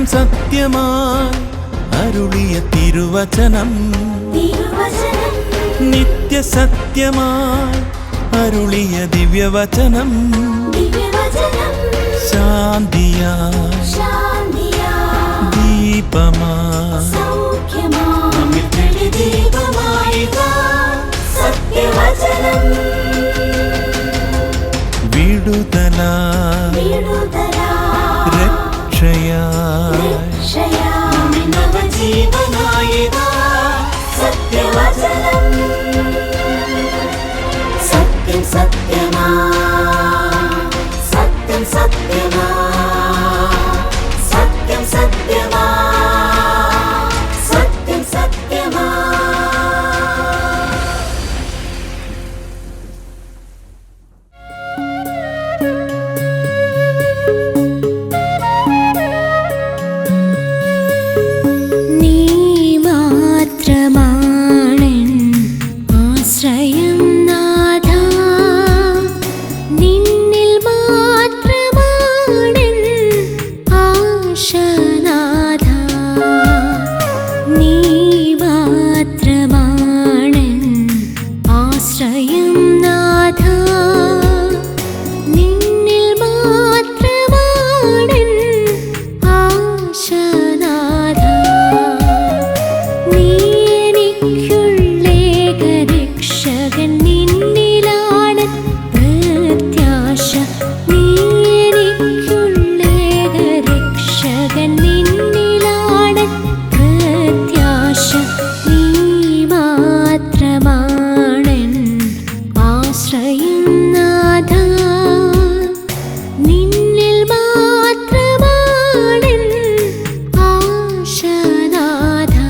സത്യം സത്യമായി അരുളിയ തിരുവചനം നിത്യസത്യമായി അരുളിയ ദിവ്യവചനം ശാന്തിയായി ദീപമായി വിടുതലായി രക്ഷയായി സത്യം സത്യമാ സത്യം സത്യമാ സത്യം സത്യമാ സത്യം സത്യമാ. നീ മാത്രമാണെൻ ആശ്രയം നാഥാ, നിന്നിൽ മാത്രമാണെൻ ആശ നാഥാ. നീ മാത്രമാണെൻ ആശ്രയം നാഥാ, നിന്നിൽ മാത്രമാണെൻ ആശ നാഥാ. നീ എനിക്കുള്ളേക രക്ഷകൻ, നിന്നിലാണ് പ്രത്യാശ. നീ എനിക്കുള്ളേക രക്ഷകൻ, നിന്നിലാണ് പ്രത്യാശ. നീ മാത്രമാണെൻ ആശ്രയം നാഥാ, നിന്നിൽ മാത്രമാണെൻ ആശ നാഥാ.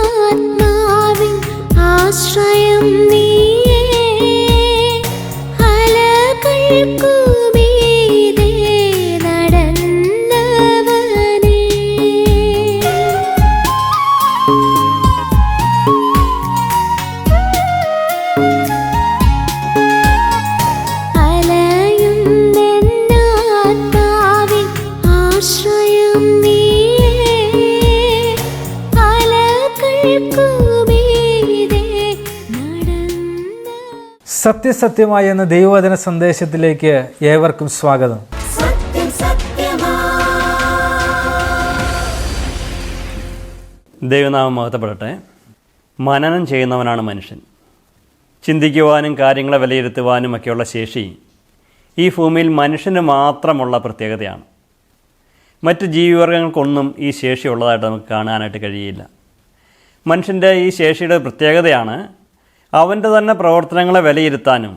അലയുന്നെന്നാത്മാവിൻ ആശ്രയം നീയേ, അലകൾക്കുമീതെ നടന്നവനേ. അലയുന്നെന്നാത്മാവിൻ ആശ്രയം നീയേ, അലകൾക്കുമീതെ നടന്ന. സത്യസത്യമായ എന്ന ദൈവവചന സന്ദേശത്തിലേക്ക് ഏവർക്കും സ്വാഗതം. സത്യം സത്യമാ ദൈവനാമം മഹത്വപ്പെടട്ടെ. മനനം ചെയ്യുന്നവനാണ് മനുഷ്യൻ. ചിന്തിക്കുവാനും കാര്യങ്ങളെ വിലയിരുത്തുവാനും ഒക്കെയുള്ള ശേഷി ഈ ഭൂമിയിൽ മനുഷ്യന് മാത്രമുള്ള പ്രത്യേകതയാണ്. മറ്റ് ജീവിവർഗങ്ങൾക്കൊന്നും ഈ ശേഷി ഉള്ളതായിട്ട് നമുക്ക് കാണാനായിട്ട് കഴിയില്ല. മനുഷ്യൻ്റെ ഈ ശേഷിയുടെ പ്രത്യേകതയാണ് അവൻ്റെ തന്നെ പ്രവർത്തനങ്ങളെ വിലയിരുത്താനും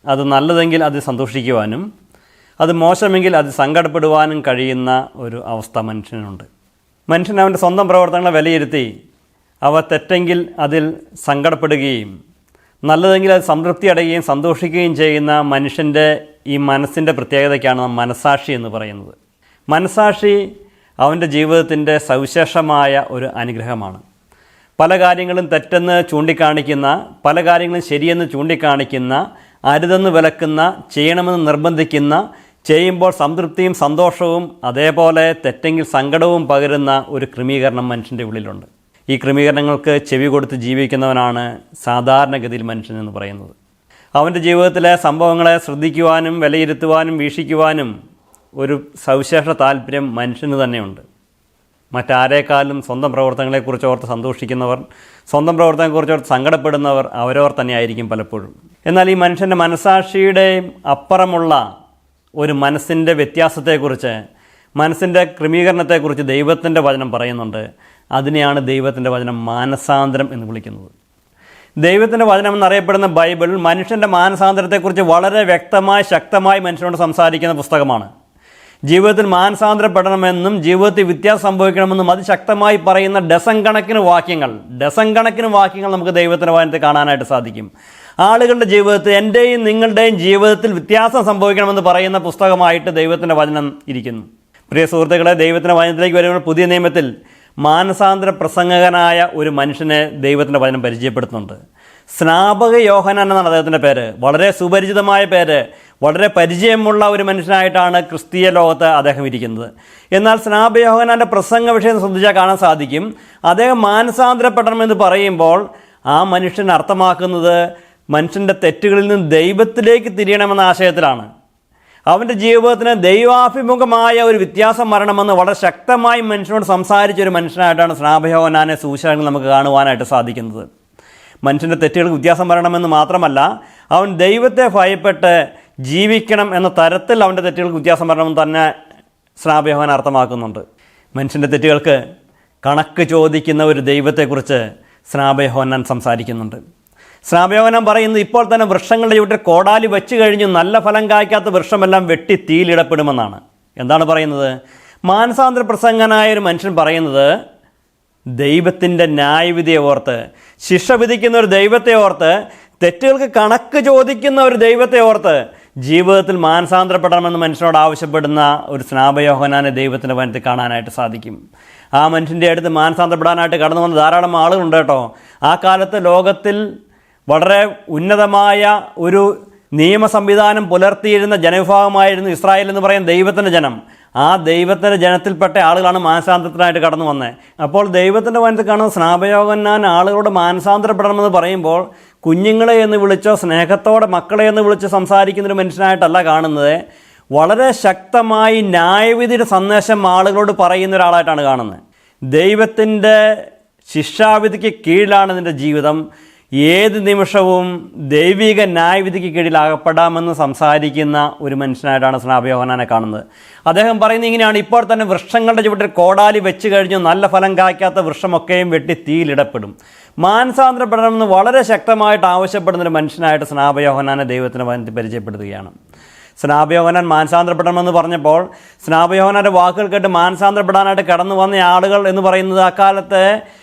അത് നല്ലതെങ്കിൽ അത് സന്തോഷിക്കുവാനും അത് മോശമെങ്കിൽ അത് സങ്കടപ്പെടുവാനും കഴിയുന്ന ഒരു അവസ്ഥ മനുഷ്യനുണ്ട്. മനുഷ്യൻ അവൻ്റെ സ്വന്തം പ്രവർത്തനങ്ങളെ വിലയിരുത്തി അവ തെറ്റെങ്കിൽ അതിൽ സങ്കടപ്പെടുകയും നല്ലതെങ്കിൽ അത് സംതൃപ്തി അടയുകയും സന്തോഷിക്കുകയും ചെയ്യുന്ന മനുഷ്യൻ്റെ ഈ മനസ്സിൻ്റെ പ്രത്യേകതയ്ക്കാണ് മനസാക്ഷി എന്ന് പറയുന്നത്. മനസാക്ഷി അവൻ്റെ ജീവിതത്തിൻ്റെ സവിശേഷമായ ഒരു അനുഗ്രഹമാണ്. പല കാര്യങ്ങളും തെറ്റെന്ന് ചൂണ്ടിക്കാണിക്കുന്ന, പല കാര്യങ്ങളും ശരിയെന്ന് ചൂണ്ടിക്കാണിക്കുന്ന, അരുതെന്ന് വിലക്കുന്ന, ചെയ്യണമെന്ന് നിർബന്ധിക്കുന്ന, ചെയ്യുമ്പോൾ സംതൃപ്തിയും സന്തോഷവും അതേപോലെ തെറ്റെങ്കിൽ സങ്കടവും പകരുന്ന ഒരു ക്രമീകരണം മനുഷ്യൻ്റെ ഉള്ളിലുണ്ട്. ഈ ക്രമീകരണങ്ങൾക്ക് ചെവി കൊടുത്ത് ജീവിക്കുന്നവനാണ് സാധാരണഗതിയിൽ മനുഷ്യൻ എന്ന് പറയുന്നത്. അവൻ്റെ ജീവിതത്തിലെ സംഭവങ്ങളെ ശ്രദ്ധിക്കുവാനും വിലയിരുത്തുവാനും വീക്ഷിക്കുവാനും ഒരു സവിശേഷ താല്പര്യം മനുഷ്യന് തന്നെയുണ്ട്. മറ്റാരേക്കാളും സ്വന്തം പ്രവർത്തനങ്ങളെക്കുറിച്ച് ഓർത്ത് സന്തോഷിക്കുന്നവർ, സ്വന്തം പ്രവർത്തനങ്ങളെക്കുറിച്ച് ഓർത്ത് സങ്കടപ്പെടുന്നവർ അവരവർ തന്നെയായിരിക്കും പലപ്പോഴും. എന്നാൽ ഈ മനുഷ്യൻ്റെ മനസാക്ഷിയുടെയും അപ്പുറമുള്ള ഒരു മനസ്സിൻ്റെ വ്യത്യാസത്തെക്കുറിച്ച്, മനസ്സിൻ്റെ ക്രമീകരണത്തെക്കുറിച്ച് ദൈവത്തിൻ്റെ വചനം പറയുന്നുണ്ട്. അതിനെയാണ് ദൈവത്തിൻ്റെ വചനം മാനസാന്തരം എന്ന് വിളിക്കുന്നത്. ദൈവത്തിൻ്റെ വചനം എന്നറിയപ്പെടുന്ന ബൈബിൾ മനുഷ്യൻ്റെ മാനസാന്തരത്തെക്കുറിച്ച് വളരെ വ്യക്തമായി ശക്തമായി മനുഷ്യനോട് സംസാരിക്കുന്ന പുസ്തകമാണ്. ജീവിതത്തിൽ മാനസാന്തരപ്പെടണമെന്നും ജീവിതത്തിൽ വ്യത്യാസം സംഭവിക്കണമെന്നും അതിശക്തമായി പറയുന്ന ഡസൻ കണക്കിന് വാക്യങ്ങൾ നമുക്ക് ദൈവത്തിൻ്റെ വചനത്തിൽ കാണാനായിട്ട് സാധിക്കും. ആളുകളുടെ ജീവിതത്തിൽ, എൻ്റെയും നിങ്ങളുടെയും ജീവിതത്തിൽ വ്യത്യാസം സംഭവിക്കണമെന്ന് പറയുന്ന പുസ്തകമായിട്ട് ദൈവത്തിൻ്റെ വചനം ഇരിക്കുന്നു. പ്രിയ സുഹൃത്തുക്കളെ, ദൈവത്തിൻ്റെ വചനത്തിലേക്ക് വരുമ്പോൾ പുതിയ നിയമത്തിൽ മാനസാന്തര പ്രസംഗകനായ ഒരു മനുഷ്യനെ ദൈവത്തിൻ്റെ വചനം പരിചയപ്പെടുത്തുന്നുണ്ട്. സ്നാപക യോഹന്നാൻ എന്നാണ് അദ്ദേഹത്തിൻ്റെ പേര്. വളരെ സുപരിചിതമായ പേര്, വളരെ പരിചയമുള്ള ഒരു മനുഷ്യനായിട്ടാണ് ക്രിസ്തീയ ലോകത്ത് അദ്ദേഹം ഇരിക്കുന്നത്. എന്നാൽ സ്നാപക യോഹന്നാൻ്റെ പ്രസംഗ വിഷയം ശ്രദ്ധിച്ചാൽ കാണാൻ സാധിക്കും, അദ്ദേഹം മാനസാന്തരപ്പെടണമെന്ന് പറയുമ്പോൾ ആ മനുഷ്യൻ അർത്ഥമാക്കുന്നത് മനുഷ്യൻ്റെ തെറ്റുകളിൽ നിന്ന് ദൈവത്തിലേക്ക് തിരിയണമെന്ന ആശയത്തിലാണ്. അവൻ്റെ ജീവിതത്തിന് ദൈവാഭിമുഖമായ ഒരു വ്യത്യാസം വരണമെന്ന് വളരെ ശക്തമായി മനുഷ്യനോട് സംസാരിച്ച ഒരു മനുഷ്യനായിട്ടാണ് സ്നാപക യോഹന്നാനെ സുവിശേഷങ്ങൾ നമുക്ക് കാണുവാനായിട്ട് സാധിക്കുന്നത്. മനുഷ്യൻ്റെ തെറ്റുകൾക്ക് വ്യത്യാസം വരണമെന്ന് മാത്രമല്ല, അവൻ ദൈവത്തെ ഭയപ്പെട്ട് ജീവിക്കണം എന്ന തരത്തിൽ അവൻ്റെ തെറ്റുകൾക്ക് വ്യത്യാസം വരണമെന്ന് തന്നെ സ്നാപക യോഹന്നാൻ അർത്ഥമാക്കുന്നുണ്ട്. മനുഷ്യൻ്റെ തെറ്റുകൾക്ക് കണക്ക് ചോദിക്കുന്ന ഒരു ദൈവത്തെക്കുറിച്ച് സ്നാപക യോഹന്നാൻ സംസാരിക്കുന്നുണ്ട്. സ്നാപക യോഹന്നാൻ പറയുന്നത്, ഇപ്പോൾ തന്നെ വൃക്ഷങ്ങളുടെ ചുവട്ടിൽ കോടാലി വെച്ച് കഴിഞ്ഞു നല്ല ഫലം കായ്ക്കാത്ത വൃക്ഷമെല്ലാം വെട്ടി തീയിലിടപ്പെടുമെന്നാണ്. എന്താണ് പറയുന്നത്? മാനസാന്തര പ്രസംഗനായ ഒരു മനുഷ്യൻ പറയുന്നത്, ദൈവത്തിൻ്റെ ന്യായവിധിയെ ഓർത്ത്, ശിക്ഷ വിധിക്കുന്ന ഒരു ദൈവത്തെ ഓർത്ത്, തെറ്റുകൾക്ക് കണക്ക് ചോദിക്കുന്ന ഒരു ദൈവത്തെ ഓർത്ത് ജീവിതത്തിൽ മാനസാന്തരപ്പെടണമെന്ന് മനുഷ്യനോട് ആവശ്യപ്പെടുന്ന ഒരു സ്നാപക യോഹന്നാനെ ദൈവത്തിൻ്റെ വചനത്തിൽ കാണാനായിട്ട് സാധിക്കും. ആ മനുഷ്യൻ്റെ അടുത്ത് മാനസാന്തരപ്പെടാനായിട്ട് കടന്നു വന്ന ധാരാളം ആളുകളുണ്ട് കേട്ടോ. ആ കാലത്ത് ലോകത്തിൽ വളരെ ഉന്നതമായ ഒരു നിയമ സംവിധാനം പുലർത്തിയിരുന്ന ജനവിഭാഗമായിരുന്നു ഇസ്രായേൽ എന്ന് പറയുന്ന ദൈവത്തിൻ്റെ ജനം. ആ ദൈവത്തിൻ്റെ ജനത്തിൽപ്പെട്ട ആളുകളാണ് മാനസാന്തരത്തിനായിട്ട് കടന്നു വന്നത്. അപ്പോൾ ദൈവത്തിൻ്റെ വചനത്തിൽ കാണുന്ന സ്നാപക യോഹന്നാൻ ആളുകളോട് മാനസാന്തരപ്പെടണമെന്ന് പറയുമ്പോൾ കുഞ്ഞുങ്ങളെ എന്ന് വിളിച്ചോ സ്നേഹത്തോടെ മക്കളെ എന്ന് വിളിച്ചോ സംസാരിക്കുന്നൊരു മനുഷ്യനായിട്ടല്ല കാണുന്നത്. വളരെ ശക്തമായി ന്യായവിധിയുടെ സന്ദേശം ആളുകളോട് പറയുന്ന ഒരാളായിട്ടാണ് കാണുന്നത്. ദൈവത്തിൻ്റെ ശിക്ഷാവിധിക്ക് കീഴിലാണ് നിൻ്റെ ജീവിതം, ഏത് നിമിഷവും ദൈവിക ന്യായവിധിക്ക് കീഴിൽ അകപ്പെടാമെന്ന് സംസാരിക്കുന്ന ഒരു മനുഷ്യനായിട്ടാണ് സ്നാപക യോഹന്നാനെ കാണുന്നത്. അദ്ദേഹം പറയുന്നത് ഇങ്ങനെയാണ്, ഇപ്പോൾ തന്നെ വൃക്ഷങ്ങളുടെ ചുവട്ടിൽ കോടാലി വെച്ച് കഴിഞ്ഞു നല്ല ഫലം കായ്ക്കാത്ത വൃക്ഷമൊക്കെയും വെട്ടി തീയിലിടപ്പെടും. മാനസാന്തരപ്പെടണമെന്ന് വളരെ ശക്തമായിട്ട് ആവശ്യപ്പെടുന്നൊരു മനുഷ്യനായിട്ട് സ്നാപക യോഹന്നാനെ ദൈവത്തിൻ്റെ വചനത്തിൽ പരിചയപ്പെടുത്തുകയാണ്. സ്നാപക യോഹന്നാൻ മാനസാന്തരപ്പെടണമെന്ന് പറഞ്ഞപ്പോൾ സ്നാപക യോഹന്നാൻ്റെ വാക്കുകൾ കേട്ട് മാനസാന്തരപ്പെടാനായിട്ട് കടന്നു വന്ന ആളുകൾ എന്ന് പറയുന്നത് അക്കാലത്തെ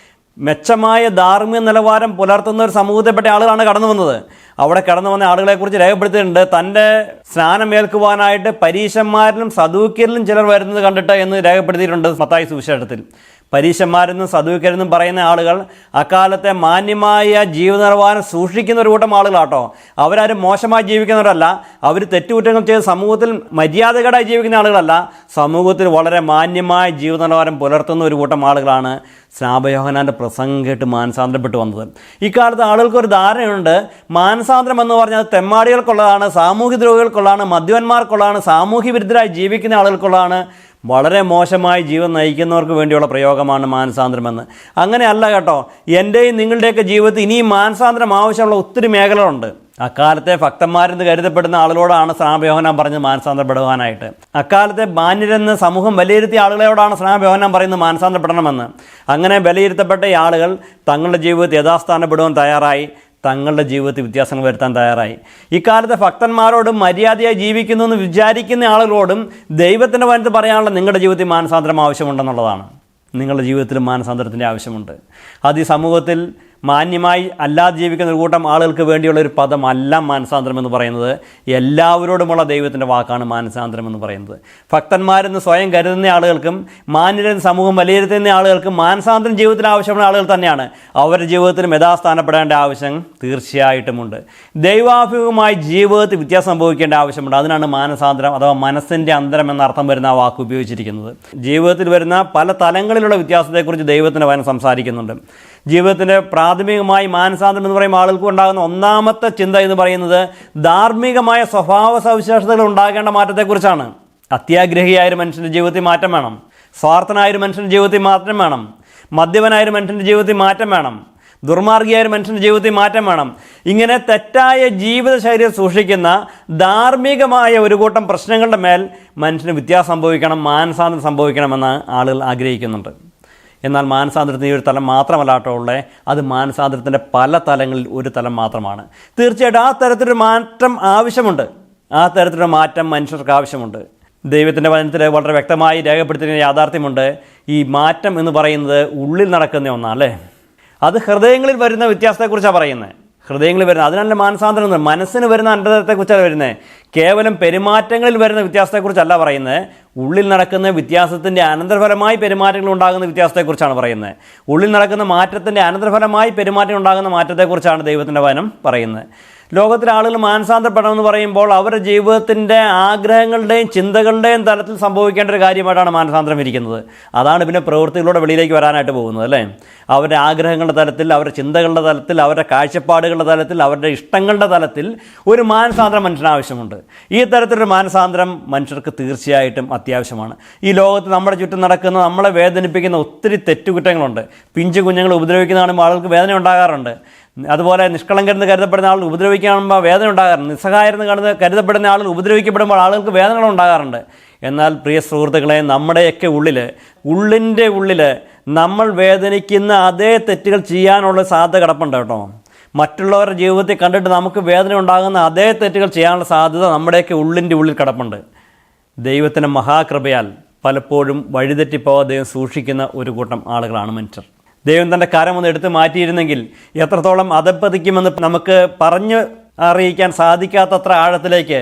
മെച്ചമായ ധാർമ്മിക നിലവാരം പുലർത്തുന്ന ഒരു സമൂഹത്തിൽപ്പെട്ട ആളുകളാണ് കടന്നു വന്നത്. അവിടെ കടന്നു വന്ന ആളുകളെക്കുറിച്ച് രേഖപ്പെടുത്തിയിട്ടുണ്ട്, തൻ്റെ സ്നാനം ഏൽക്കുവാനായിട്ട് പരീശന്മാരിലും സദൂക്യരിലും ചിലർ വരുന്നത് കണ്ടിട്ട് എന്ന് രേഖപ്പെടുത്തിയിട്ടുണ്ട് മത്തായി സുവിശേഷത്തിൽ. പരീശന്മാരെന്നും സദൂക്യരെന്നും പറയുന്ന ആളുകൾ അക്കാലത്തെ മാന്യമായ ജീവിത നിലവാരം സൂക്ഷിക്കുന്ന ഒരു കൂട്ടം ആളുകളാട്ടോ. അവരാരും മോശമായി ജീവിക്കുന്നവരല്ല, അവർ തെറ്റുകുറ്റങ്ങൾ ചെയ്ത് സമൂഹത്തിൽ മര്യാദകേടായി ജീവിക്കുന്ന ആളുകളല്ല, സമൂഹത്തിൽ വളരെ മാന്യമായ ജീവിത നിലവാരം പുലർത്തുന്ന ഒരു കൂട്ടം ആളുകളാണ് സ്നാപക യോഹന്നാൻ്റെ പ്രസംഗം കേട്ട് മാനസാന്തരപ്പെട്ടു വന്നത്. ഇക്കാലത്ത് ആളുകൾക്കൊരു ധാരണയുണ്ട്, മാനസാന്തരം എന്ന് പറഞ്ഞാൽ തെമ്മാടികൾക്കുള്ളതാണ്, സാമൂഹ്യ ദ്രോഹികൾക്കുള്ളതാണ്, മദ്യപന്മാർക്കുള്ളതാണ്, സാമൂഹ്യ വിരുദ്ധരായി ജീവിക്കുന്ന ആളുകൾക്കുള്ളതാണ്, വളരെ മോശമായി ജീവൻ നയിക്കുന്നവർക്ക് വേണ്ടിയുള്ള പ്രയോഗമാണ് മാനസാന്തരമെന്ന്. അങ്ങനെയല്ല കേട്ടോ. എൻ്റെയും നിങ്ങളുടെയൊക്കെ ജീവിതത്തിൽ ഇനിയും മാനസാന്തരം ആവശ്യമുള്ള ഒത്തിരി മേഖലകളുണ്ട്. അക്കാലത്തെ ഭക്തന്മാരെന്ന് കരുതപ്പെടുന്ന ആളുകളോടാണ് സ്നാപക യോഹന്നാൻ പറഞ്ഞത് മാനസാന്തരപ്പെടുവാനായിട്ട്. അക്കാലത്തെ മാന്യരെന്ന് സമൂഹം വിലയിരുത്തിയ ആളുകളോടാണ് സ്നാപക യോഹന്നാൻ പറയുന്നത് മാനസാന്തരപ്പെടണമെന്ന്. അങ്ങനെ വിലയിരുത്തപ്പെട്ട ഈ ആളുകൾ തങ്ങളുടെ ജീവിതത്തിൽ യഥാസ്ഥാനപ്പെടുവാൻ തയ്യാറായി, തങ്ങളുടെ ജീവിതത്തിൽ വ്യത്യാസങ്ങൾ വരുത്താൻ തയ്യാറായി. ഇക്കാലത്തെ ഭക്തന്മാരോടും മര്യാദയായി ജീവിക്കുന്നു എന്ന് വിചാരിക്കുന്ന ആളുകളോടും ദൈവത്തിൻ്റെ വചനത്തിൽ പറയാനുള്ള നിങ്ങളുടെ ജീവിതത്തിൽ മാനസാന്തരം ആവശ്യമുണ്ടെന്നുള്ളതാണ്. നിങ്ങളുടെ ജീവിതത്തിൽ മാനസാന്തരത്തിൻ്റെ ആവശ്യമുണ്ട്. അത് ഈ സമൂഹത്തിൽ മാന്യമായി അല്ലാതെ ജീവിക്കുന്ന ഒരു കൂട്ടം ആളുകൾക്ക് വേണ്ടിയുള്ള ഒരു പദമല്ല മാനസാന്തരം എന്ന് പറയുന്നത്. എല്ലാവരോടുമുള്ള ദൈവത്തിൻ്റെ വാക്കാണ് മാനസാന്തരം എന്ന് പറയുന്നത്. ഭക്തന്മാരെന്ന് സ്വയം കരുതുന്ന ആളുകൾക്കും മാന്യരെന്ന് സമൂഹം വിലയിരുത്തുന്ന ആളുകൾക്കും മാനസാന്തരം ജീവിതത്തിൽ ആവശ്യമുള്ള ആളുകൾ തന്നെയാണ്. അവരുടെ ജീവിതത്തിലും യഥാസ്ഥാനപ്പെടേണ്ട ആവശ്യം തീർച്ചയായിട്ടുമുണ്ട്. ദൈവാഭിമുഖമായി ജീവിതത്തിൽ വ്യത്യാസം സംഭവിക്കേണ്ട ആവശ്യമുണ്ട്. അതിനാണ് മാനസാന്തരം അഥവാ മനസ്സിൻ്റെ അന്തരം എന്ന അർത്ഥം വരുന്ന ആ വാക്ക് ഉപയോഗിച്ചിരിക്കുന്നത്. ജീവിതത്തിൽ വരുന്ന പല തലങ്ങളിലുള്ള വ്യത്യാസത്തെക്കുറിച്ച് ദൈവത്തിൻ്റെ വചനം സംസാരിക്കുന്നുണ്ട്. ജീവിതത്തിൻ്റെ പ്രാഥമികമായി മാനസാന്തരം എന്ന് പറയുമ്പോൾ ആളുകൾക്ക് ഉണ്ടാകുന്ന ഒന്നാമത്തെ ചിന്ത എന്ന് പറയുന്നത് ധാർമ്മികമായ സ്വഭാവ സവിശേഷതകൾ ഉണ്ടാകേണ്ട മാറ്റത്തെക്കുറിച്ചാണ്. അത്യാഗ്രഹിയായൊരു മനുഷ്യൻ്റെ ജീവിതത്തിൽ മാറ്റം വേണം, സ്വാർത്ഥനായൊരു മനുഷ്യൻ്റെ ജീവിതത്തിൽ മാറ്റം വേണം, മദ്യപനായൊരു മനുഷ്യൻ്റെ ജീവിതത്തിൽ മാറ്റം വേണം, ദുർമാർഗിയായൊരു മനുഷ്യൻ്റെ ജീവിതത്തിൽ മാറ്റം വേണം. ഇങ്ങനെ തെറ്റായ ജീവിതശൈലിയെ സൂക്ഷിക്കുന്ന ധാർമ്മികമായ ഒരു കൂട്ടം പ്രശ്നങ്ങളുടെ മേൽ മനുഷ്യന് വ്യത്യാസം സംഭവിക്കണം, മാനസാന്തരം സംഭവിക്കണമെന്ന് ആളുകൾ ആഗ്രഹിക്കുന്നുണ്ട്. എന്നാൽ മാനസാന്തരത്തിന് ഈ ഒരു തലം മാത്രമല്ല കേട്ടോ ഉള്ളത്, അത് മാനസാന്തരത്തിൻ്റെ പല തലങ്ങളിൽ ഒരു തലം മാത്രമാണ്. തീർച്ചയായിട്ടും ആ തരത്തിലൊരു മാറ്റം ആവശ്യമുണ്ട്. ആ തരത്തിലൊരു മാറ്റം മനുഷ്യർക്ക് ആവശ്യമുണ്ട്. ദൈവത്തിൻ്റെ വചനത്തിൽ വളരെ വ്യക്തമായി രേഖപ്പെടുത്തിയിരിക്കുന്ന യാഥാർത്ഥ്യമുണ്ട്. ഈ മാറ്റം എന്ന് പറയുന്നത് ഉള്ളിൽ നടക്കുന്ന ഒന്നാണ് അല്ലേ. അത് ഹൃദയങ്ങളിൽ വരുന്ന വ്യത്യാസത്തെക്കുറിച്ചാണ് പറയുന്നത്. ഹൃദയങ്ങളിൽ വരുന്ന അതിനല്ല മാനസാന്തരം എന്ന്. മനസ്സിന് വരുന്ന അന്ധതത്തെക്കുറിച്ചാണ് വരുന്നത്. കേവലം പെരുമാറ്റങ്ങളിൽ വരുന്ന വ്യത്യാസത്തെക്കുറിച്ചല്ല പറയുന്നത്. ഉള്ളിൽ നടക്കുന്ന വ്യത്യാസത്തിൻ്റെ അനന്തരഫലമായി പെരുമാറ്റങ്ങൾ ഉണ്ടാകുന്ന വ്യത്യാസത്തെക്കുറിച്ചാണ് പറയുന്നത്. ഉള്ളിൽ നടക്കുന്ന മാറ്റത്തിൻ്റെ അനന്തരഫലമായി പെരുമാറ്റം ഉണ്ടാകുന്ന മാറ്റത്തെക്കുറിച്ചാണ് ദൈവത്തിൻ്റെ വചനം പറയുന്നത്. ലോകത്തിലെ ആളുകൾ മാനസാന്തരപ്പെടണമെന്ന് പറയുമ്പോൾ അവരുടെ ജീവിതത്തിൻ്റെ ആഗ്രഹങ്ങളുടെയും ചിന്തകളുടെയും തലത്തിൽ സംഭവിക്കേണ്ട ഒരു കാര്യമായിട്ടാണ് മാനസാന്തരം ഇരിക്കുന്നത്. അതാണ് പിന്നെ പ്രവൃത്തികളിലൂടെ വെളിയിലേക്ക് വരാനായിട്ട് പോകുന്നത് അല്ലേ. അവരുടെ ആഗ്രഹങ്ങളുടെ തലത്തിൽ, അവരുടെ ചിന്തകളുടെ തലത്തിൽ, അവരുടെ കാഴ്ചപ്പാടുകളുടെ തലത്തിൽ, അവരുടെ ഇഷ്ടങ്ങളുടെ തലത്തിൽ ഒരു മാനസാന്തരം മനുഷ്യന് ആവശ്യമുണ്ട്. ഈ തരത്തിലൊരു മാനസാന്തരം മനുഷ്യർക്ക് തീർച്ചയായിട്ടും അത്യാവശ്യമാണ്. ഈ ലോകത്ത് നമ്മുടെ ചുറ്റും നടക്കുന്ന, നമ്മളെ വേദനിപ്പിക്കുന്ന ഒത്തിരി തെറ്റുകുറ്റങ്ങളുണ്ട്. പിഞ്ചു കുഞ്ഞുങ്ങൾ ഉപദ്രവിക്കുന്ന കാണുമ്പോൾ ആളുകൾക്ക് വേദന ഉണ്ടാകാറുണ്ട്. അതുപോലെ നിഷ്കളങ്കരെന്ന് കരുതപ്പെടുന്ന ആളുകൾ ഉപദ്രവിക്കുമ്പോൾ വേദന ഉണ്ടാകാറുണ്ട്. നിസ്സഹായരെന്ന് കരുതപ്പെടുന്ന ആളുകൾ ഉപദ്രവിക്കപ്പെടുമ്പോൾ ആളുകൾക്ക് വേദനകൾ ഉണ്ടാകാറുണ്ട്. എന്നാൽ പ്രിയ സുഹൃത്തുക്കളെ, നമ്മുടെയൊക്കെ ഉള്ളിൻ്റെ ഉള്ളിൽ നമ്മൾ വേദനിക്കുന്ന അതേ തെറ്റുകൾ ചെയ്യാനുള്ള സാധ്യത കിടപ്പുണ്ട് കേട്ടോ. മറ്റുള്ളവരുടെ ജീവിതത്തിൽ കണ്ടിട്ട് നമുക്ക് വേദന ഉണ്ടാകുന്ന അതേ തെറ്റുകൾ ചെയ്യാനുള്ള സാധ്യത നമ്മുടെയൊക്കെ ഉള്ളിൻ്റെ ഉള്ളിൽ കിടപ്പുണ്ട്. ദൈവത്തിൻ്റെ മഹാകൃപയാൽ പലപ്പോഴും വഴിതെറ്റിപ്പോകാതെ ദൈവം സൂക്ഷിക്കുന്ന ഒരു കൂട്ടം ആളുകളാണ് മനുഷ്യർ. ദൈവം തൻ്റെ കരം ഒന്ന് എടുത്ത് മാറ്റിയിരുന്നെങ്കിൽ എത്രത്തോളം അധപ്പതിക്കുമെന്ന് നമുക്ക് പറഞ്ഞ് അറിയിക്കാൻ സാധിക്കാത്തത്ര ആഴത്തിലേക്ക്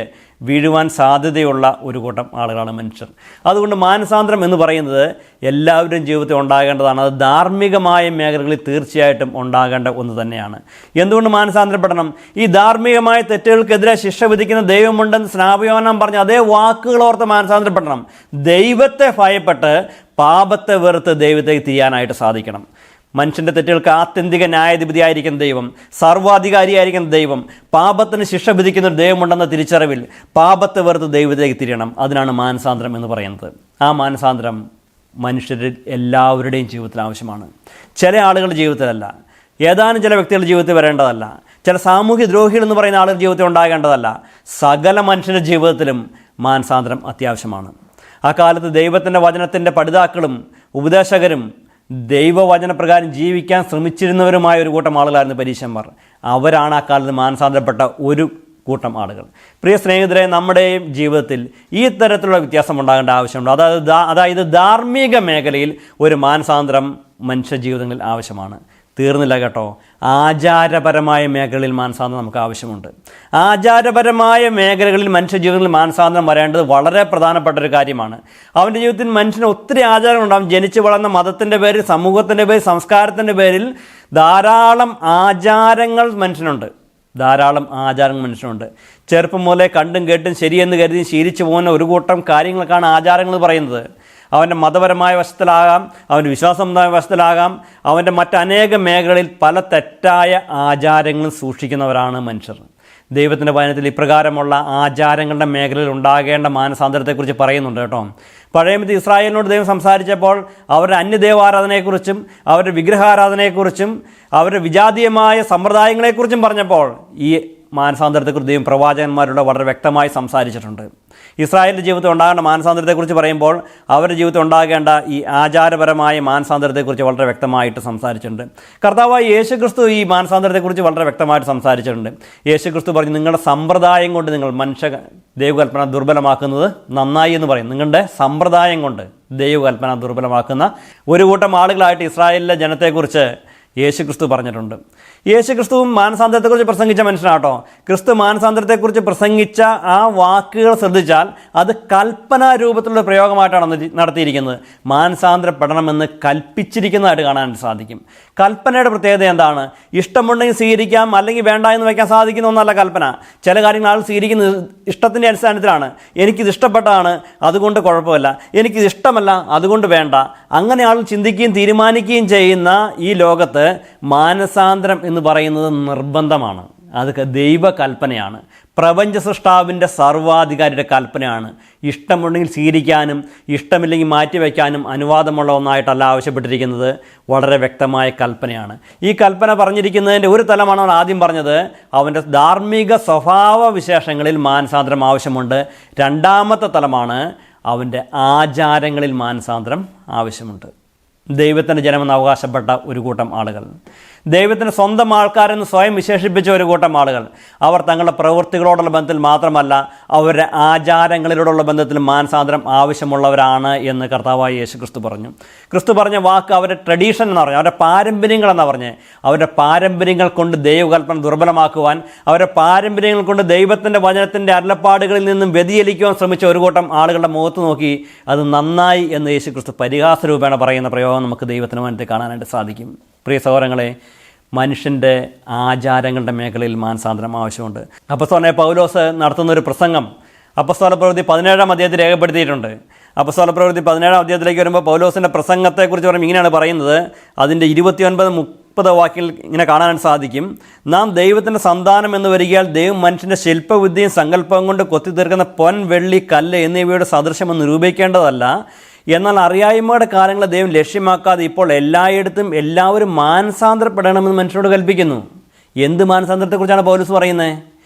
വീഴുവാൻ സാധ്യതയുള്ള ഒരു കൂട്ടം ആളുകളാണ് മനുഷ്യർ. അതുകൊണ്ട് മാനസാന്തരം എന്ന് പറയുന്നത് എല്ലാവരുടെയും ജീവിതത്തിൽ ഉണ്ടാകേണ്ടതാണ്. അത് ധാർമ്മികമായ മേഖലകളിൽ തീർച്ചയായിട്ടും ഉണ്ടാകേണ്ട ഒന്ന് തന്നെയാണ്. എന്തുകൊണ്ട് മാനസാന്തരപ്പെടണം? ഈ ധാർമ്മികമായ തെറ്റുകൾക്കെതിരെ ശിക്ഷ വിധിക്കുന്ന ദൈവമുണ്ടെന്ന് സ്നാപയോഹന്നാൻ പറഞ്ഞ അതേ വാക്കുകളോർത്ത് മാനസാന്തരപ്പെടണം. ദൈവത്തെ ഭയപ്പെട്ട് പാപത്തെ വെറുത്ത് ദൈവത്തേക്ക് തിരിയാനായിട്ട് സാധിക്കണം. മനുഷ്യൻ്റെ തെറ്റുകൾക്ക് ആത്യന്തിക ന്യായാധിപതിയായിരിക്കുന്ന ദൈവം, സർവാധികാരിയായിരിക്കുന്ന ദൈവം, പാപത്തിന് ശിക്ഷ വിധിക്കുന്ന ഒരു ദൈവമുണ്ടെന്ന തിരിച്ചറിവിൽ പാപത്തെ വെറുത്ത് ദൈവത്തേക്ക് തിരിയണം. അതിനാണ് മാനസാന്തരം എന്ന് പറയുന്നത്. ആ മാനസാന്തരം മനുഷ്യരിൽ എല്ലാവരുടെയും ജീവിതത്തിൽ ആവശ്യമാണ്. ചില ആളുകളുടെ ജീവിതത്തിലല്ല, ഏതാനും ചില വ്യക്തികളുടെ ജീവിതത്തിൽ വരേണ്ടതല്ല, ചില സാമൂഹ്യ ദ്രോഹികൾ എന്ന് പറയുന്ന ആളുകളുടെ ജീവിതത്തിൽ ഉണ്ടാകേണ്ടതല്ല. സകല മനുഷ്യരുടെ ജീവിതത്തിലും മാനസാന്തരം അത്യാവശ്യമാണ്. ആ കാലത്ത് ദൈവത്തിൻ്റെ വചനത്തിൻ്റെ പഠിതാക്കളും ഉപദേശകരും ദൈവവചനപ്രകാരം ജീവിക്കാൻ ശ്രമിച്ചിരുന്നവരുമായ ഒരു കൂട്ടം ആളുകളായിരുന്നു പരീശന്മാർ. അവരാണ് ആ കാലത്ത് മാനസാന്തരപ്പെട്ട ഒരു കൂട്ടം ആളുകൾ. പ്രിയ സ്നേഹിതരെ, നമ്മുടെയും ജീവിതത്തിൽ ഈ തരത്തിലുള്ള വ്യത്യാസം ഉണ്ടാകേണ്ട ആവശ്യമുണ്ട്. അതായത് ധാർമ്മിക മേഖലയിൽ ഒരു മാനസാന്തരം മനുഷ്യ ജീവിതങ്ങളിൽ ആവശ്യമാണ്. തീർന്നില്ല കേട്ടോ, ആചാരപരമായ മേഖലയിൽ മാനസാന്തരം നമുക്ക് ആവശ്യമുണ്ട്. ആചാരപരമായ മേഖലകളിൽ മനുഷ്യ ജീവിതത്തിൽ മാനസാന്തരം വരേണ്ടത് വളരെ പ്രധാനപ്പെട്ട ഒരു കാര്യമാണ്. അവൻ്റെ ജീവിതത്തിൽ മനുഷ്യന് ഒത്തിരി ആചാരങ്ങളുണ്ടാകും. ജനിച്ചു വളർന്ന മതത്തിൻ്റെ പേരിൽ, സമൂഹത്തിൻ്റെ പേരിൽ, സംസ്കാരത്തിൻ്റെ പേരിൽ ധാരാളം ആചാരങ്ങൾ മനുഷ്യനുണ്ട്. ചെറുപ്പം മുതലേ കണ്ടും കേട്ടും ശരിയെന്ന് കരുതി ശീലിച്ചു പോകുന്ന ഒരു കൂട്ടം കാര്യങ്ങൾക്കാണ് ആചാരങ്ങൾ പറയുന്നത്. അവൻ്റെ മതപരമായ വശത്തിലാകാം, അവൻ്റെ വിശ്വാസപരമായ വശത്തിലാകാം, അവൻ്റെ മറ്റനേക മേഖലകളിൽ പല തെറ്റായ ആചാരങ്ങളും സൂക്ഷിക്കുന്നവരാണ് മനുഷ്യർ. ദൈവത്തിൻ്റെ വചനത്തിൽ ഇപ്രകാരമുള്ള ആചാരങ്ങളുടെ മേഖലയിൽ ഉണ്ടാകേണ്ട മാനസാന്തരത്തെക്കുറിച്ച് പറയുന്നുണ്ട് കേട്ടോ. പഴയമത്ത് ഇസ്രായേലിനോട് ദൈവം സംസാരിച്ചപ്പോൾ അവരുടെ അന്യദേവാരാധനയെക്കുറിച്ചും അവരുടെ വിഗ്രഹാരാധനയെക്കുറിച്ചും അവരുടെ വിജാതീയമായ സമ്പ്രദായങ്ങളെക്കുറിച്ചും പറഞ്ഞപ്പോൾ ഈ മാനസാന്തരത്തെക്കുറിച്ച് ദൈവം പ്രവാചകന്മാരോട് വളരെ വ്യക്തമായി സംസാരിച്ചിട്ടുണ്ട്. ഇസ്രായേലിൻ്റെ ജീവിതത്തിൽ ഉണ്ടാകേണ്ട മാനസാന്തരത്തെക്കുറിച്ച് പറയുമ്പോൾ അവരുടെ ജീവിതത്തിൽ ഉണ്ടാകേണ്ട ഈ ആചാരപരമായ മാനസാന്തരത്തെക്കുറിച്ച് വളരെ വ്യക്തമായിട്ട് സംസാരിച്ചിട്ടുണ്ട്. കർത്താവായ യേശുക്രിസ്തു ഈ മാനസാന്തരത്തെക്കുറിച്ച് വളരെ വ്യക്തമായിട്ട് സംസാരിച്ചിട്ടുണ്ട്. യേശുക്രിസ്തു പറഞ്ഞു, നിങ്ങളുടെ സമ്പ്രദായം കൊണ്ട് നിങ്ങൾ ദൈവകൽപ്പന ദുർബലമാക്കുന്നത് നന്നായി എന്ന് പറയും. നിങ്ങളുടെ സമ്പ്രദായം കൊണ്ട് ദൈവകൽപ്പന ദുർബലമാക്കുന്ന ഒരു കൂട്ടം ആളുകളായിട്ട് ഇസ്രായേലിലെ ജനത്തെക്കുറിച്ച് യേശുക്രിസ്തു പറഞ്ഞിട്ടുണ്ട്. യേശുക്രിസ്തുവും മാനസാന്തരത്തെക്കുറിച്ച് പ്രസംഗിച്ച മനുഷ്യനാട്ടോ. ക്രിസ്തു മാനസാന്തരത്തെക്കുറിച്ച് പ്രസംഗിച്ച ആ വാക്കുകൾ ശ്രദ്ധിച്ചാൽ അത് കൽപ്പനാ രൂപത്തിലുള്ള പ്രയോഗമായിട്ടാണ് നടത്തിയിരിക്കുന്നത്. മാനസാന്തരപ്പെടണമെന്ന് കൽപ്പിച്ചിരിക്കുന്നതായിട്ട് കാണാൻ സാധിക്കും. കൽപ്പനയുടെ പ്രത്യേകത എന്താണ്? ഇഷ്ടമുണ്ടെങ്കിൽ സ്വീകരിക്കാം, അല്ലെങ്കിൽ വേണ്ട എന്ന് വയ്ക്കാൻ സാധിക്കുന്ന ഒന്നല്ല കൽപ്പന. ചില കാര്യങ്ങൾ ആൾ സ്വീകരിക്കുന്നത് ഇഷ്ടത്തിൻ്റെ അടിസ്ഥാനത്തിലാണ്. എനിക്കിത് ഇഷ്ടപ്പെട്ടതാണ്, അതുകൊണ്ട് കുഴപ്പമില്ല. എനിക്കിത് ഇഷ്ടമല്ല, അതുകൊണ്ട് വേണ്ട. അങ്ങനെ ആൾ ചിന്തിക്കുകയും തീരുമാനിക്കുകയും ചെയ്യുന്ന ഈ ലോകത്ത് മാനസാന്തരം എന്ന് പറയുന്നത് നിർബന്ധമാണ്. അത് ദൈവകൽപ്പനയാണ്. പ്രപഞ്ച സൃഷ്ടാവിൻ്റെ സർവാധികാരിയുടെ കൽപ്പനയാണ്. ഇഷ്ടമുണ്ടെങ്കിൽ സ്വീകരിക്കാനും ഇഷ്ടമില്ലെങ്കിൽ മാറ്റിവെക്കാനും അനുവാദമുള്ള ഒന്നായിട്ടല്ല ആവശ്യപ്പെട്ടിരിക്കുന്നത്. വളരെ വ്യക്തമായ കൽപ്പനയാണ്. ഈ കൽപ്പന പറഞ്ഞിരിക്കുന്നതിൻ്റെ ഒരു തലമാണ് അവൻ ആദ്യം പറഞ്ഞത്. അവൻ്റെ ധാർമ്മിക സ്വഭാവ വിശേഷങ്ങളിൽ മാനസാന്തരം ആവശ്യമുണ്ട്. രണ്ടാമത്തെ തലമാണ് അവൻ്റെ ആചാരങ്ങളിൽ മാനസാന്തരം ആവശ്യമുണ്ട്. ദൈവത്തിൻ്റെ ജനമെന്ന് അവകാശപ്പെട്ട ഒരു കൂട്ടം ആളുകൾ, ദൈവത്തിന് സ്വന്തം ആൾക്കാരെന്ന് സ്വയം വിശേഷിപ്പിച്ച ഒരു കൂട്ടം ആളുകൾ. അവർ തങ്ങളുടെ പ്രവൃത്തികളോടുള്ള ബന്ധത്തിൽ മാത്രമല്ല, അവരുടെ ആചാരങ്ങളിലൂടെയുള്ള ബന്ധത്തിൽ മാനസാന്തരം ആവശ്യമുള്ളവരാണ് എന്ന് കർത്താവായ യേശു ക്രിസ്തു പറഞ്ഞു. ക്രിസ്തു പറഞ്ഞ വാക്ക് അവരുടെ ട്രഡീഷൻ എന്ന് പറഞ്ഞു, അവരുടെ പാരമ്പര്യങ്ങൾ എന്നാണ് പറഞ്ഞ്. അവരുടെ പാരമ്പര്യങ്ങൾ കൊണ്ട് ദൈവകൽപ്പന ദുർബലമാക്കുവാൻ, അവരുടെ പാരമ്പര്യങ്ങൾ കൊണ്ട് ദൈവത്തിൻ്റെ വചനത്തിൻ്റെ അരുളപ്പാടുകളിൽ നിന്നും വ്യതിചലിക്കുവാൻ ശ്രമിച്ച ഒരു കൂട്ടം ആളുകളുടെ മുഖത്ത് നോക്കി അത് നന്നായി എന്ന് യേശു ക്രിസ്തു പരിഹാസ രൂപേണ പറയുന്ന പ്രയോഗം നമുക്ക് ദൈവത്തിന് മുന്നിൽ കാണാനായിട്ട് സാധിക്കും. പ്രിയ സഹോദരങ്ങളെ, മനുഷ്യൻ്റെ ആചാരങ്ങളുടെ മേഖലയിൽ മാനസാന്തരം ആവശ്യമുണ്ട്. അപ്പോസ്തലനായ പൗലോസ് നടത്തുന്നൊരു പ്രസംഗം അപ്പോസ്തല പ്രവൃത്തി 17-ാം അധ്യായത്തിൽ രേഖപ്പെടുത്തിയിട്ടുണ്ട്. അപ്പോസ്തല പ്രവൃത്തി 17-ാം അധ്യായത്തിലേക്ക് വരുമ്പോൾ പൗലോസിൻ്റെ പ്രസംഗത്തെക്കുറിച്ച് പറയുമ്പോൾ ഇങ്ങനെയാണ് പറയുന്നത്. അതിൻ്റെ 29-30 വാക്യങ്ങൾ ഇങ്ങനെ കാണാൻ സാധിക്കും. നാം ദൈവത്തിൻ്റെ സന്താനം എന്ന് വരികയാൽ ദൈവം മനുഷ്യൻ്റെ ശില്പബുദ്ധിയും സങ്കല്പവും കൊണ്ട് കൊത്തി തീർക്കുന്ന പൊൻ, വെള്ളി, കല്ല് എന്നിവയുടെ സദൃശ്യം നിരൂപിക്കേണ്ടതല്ല. എന്നാൽ അറിയായ്മയുടെ കാലങ്ങളെ ദൈവം ലക്ഷ്യമാക്കാതെ ഇപ്പോൾ എല്ലായിടത്തും എല്ലാവരും മാനസാന്തരപ്പെടണമെന്ന് മനുഷ്യരോട് കൽപ്പിക്കുന്നു. എന്ത് മാനസാന്തരത്തെക്കുറിച്ചാണ് പൗലോസ് പറയുന്നത്?